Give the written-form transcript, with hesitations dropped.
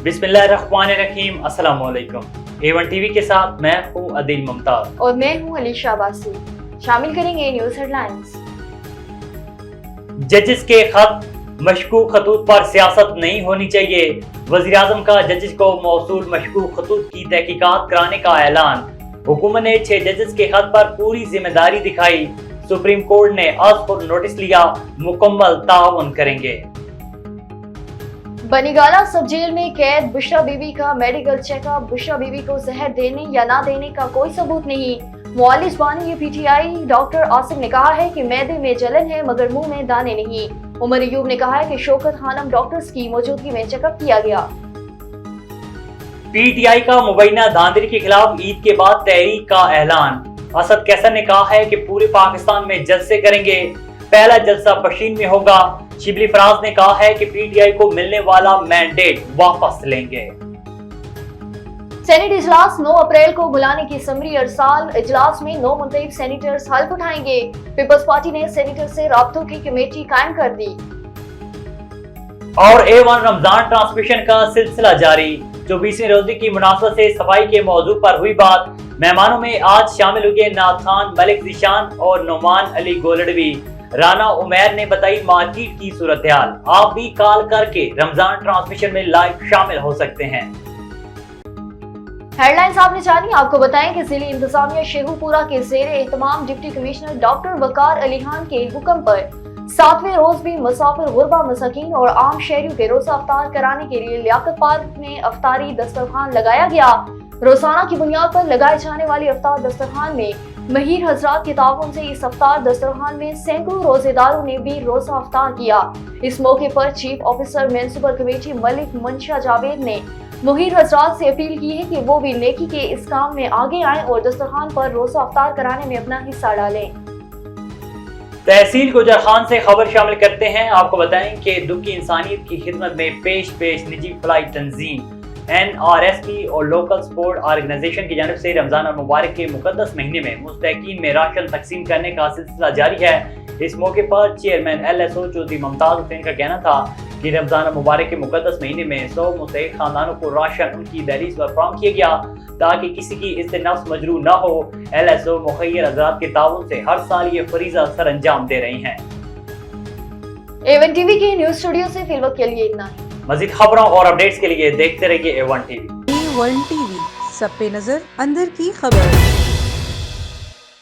बिस्मिल्लाहिर्रहमानिर्रहीम, अस्सलाम वालेकुम। A1 टीवी के साथ मैं हूँ अदिल मुमताज और मैं हूँ अलीशा बासी। शामिल करेंगे न्यूज़ हेडलाइंस। जजेस के खत मशकूक खतूत पर सियासत नहीं होनी चाहिए। वज़ीर-ए-आज़म का जजेस को मौसूल मशकूक खतूत की तहकीकात कराने का ऐलान। हुकूमत ने 6 जजेस के खत पर पूरी जिम्मेदारी दिखाई। सुप्रीम कोर्ट ने आज पर नोटिस लिया, मुकम्मल ताउन करेंगे। बनीगाला सब जेल में कैद बुशरा बीबी का मेडिकल चेकअप। बुशरा बीबी को जहर देने या ना देने का कोई सबूत नहीं। मुआलिज बानी पीटीआई डॉक्टर आसिम ने कहा है कि मैदे में जलन है मगर मुंह में दाने नहीं। उमर अयूब ने कहा है कि शौकत खानम डॉक्टर्स की मौजूदगी में चेकअप किया गया। पीटीआई का मुबैना धांधली के खिलाफ ईद के बाद तहरीक का ऐलान। असद कैसर ने कहा है कि पूरे पाकिस्तान में जलसे करेंगे, पहला जलसा पशीन में होगा। शिबली फराज ने कहा है कि पीटीआई को मिलने वाला मैंडेट वापस लेंगे। सेनेट इजलास 9 अप्रैल को बुलाने की समरी अरसाल। इजलास में 9 मुंतखब सेनेटर्स हल्फ उठाएंगे। पीपल्स पार्टी ने सेनेटर से राब्तों की कमेटी कायम कर दी। और A1 रमजान ट्रांसमिशन का सिलसिला जारी। 24वें रोजे की मुनासबत से सफाई के मौजू पर हुई बात। मेहमानों में आज शामिल हुए नाथ खान, मलिक ज़ीशान और नोमान अली गोलडवी। राना उमैर ने बताई मार्केट की सूरत हाल। आप भी कॉल करके रमजान ट्रांसमिशन में लाइव शामिल हो सकते हैं। हेडलाइंस आपने जानी। आपको बताएं कि जिले इंतजामिया शेखुपुरा के ज़ेरे एहतमाम डिप्टी कमिश्नर डॉक्टर वकार अली खान के हुक्म पर 7वें रोज भी मुसाफिर गुरबा मसाकीन और आम शहरियों के रोजा अफ्तार कराने के लिए लियाकत पार्क में अफ्तारी दस्तरखान लगाया गया। रोजाना की बुनियाद पर लगाए जाने वाली अफ्तार दस्तरखान में महीर हजरात के ताउन से इस अफ्तार दस्तरखान में सैकड़ों रोजेदारों ने भी रोजा अफ्तार किया। इस मौके पर chief officer municipal committee Malik मंशा जावेद ने मुहीर हजरात से अपील की है कि वो भी नेकी के इस काम में आगे आएं और दस्तरखान पर रोजा अफ्तार कराने में अपना हिस्सा डालें। तहसील गुजर खान से खबर शामिल करते हैं। आपको बताएं कि दुख की इंसानियत की खिदमत में पेश निजी फलाई तंजीम NRSP और लोकल सपोर्ट ऑर्गेनाइजेशन की जानिब से रमजान और मुबारक के मुकद्दस महीने में मुस्तहिकीन में राशन तकसीम करने का सिलसिला जारी है। इस मौके पर चेयरमैन LSO चौधरी मुमताज हुसैन का कहना था कि रमजान और मुबारक के मुकद्दस महीने में 100 मुस्तहिक खानदानों को राशन उनकी दहलीज पर फराहम किया गया ताकि किसी की इज्जत-ए-नफ्स मजरूह न हो। LSO मुखय्यर हज़रात के ताउन से हर साल ये फरीज़ा सर अंजाम दे रही हैं। A1 टीवी के न्यूज स्टूडियो से फिलहाल के लिए इतना ही। मज़ीद खबरों और अपडेट्स के लिए देखते रहिए A1 टीवी। A1 टीवी, सब पे नजर, अंदर की खबर।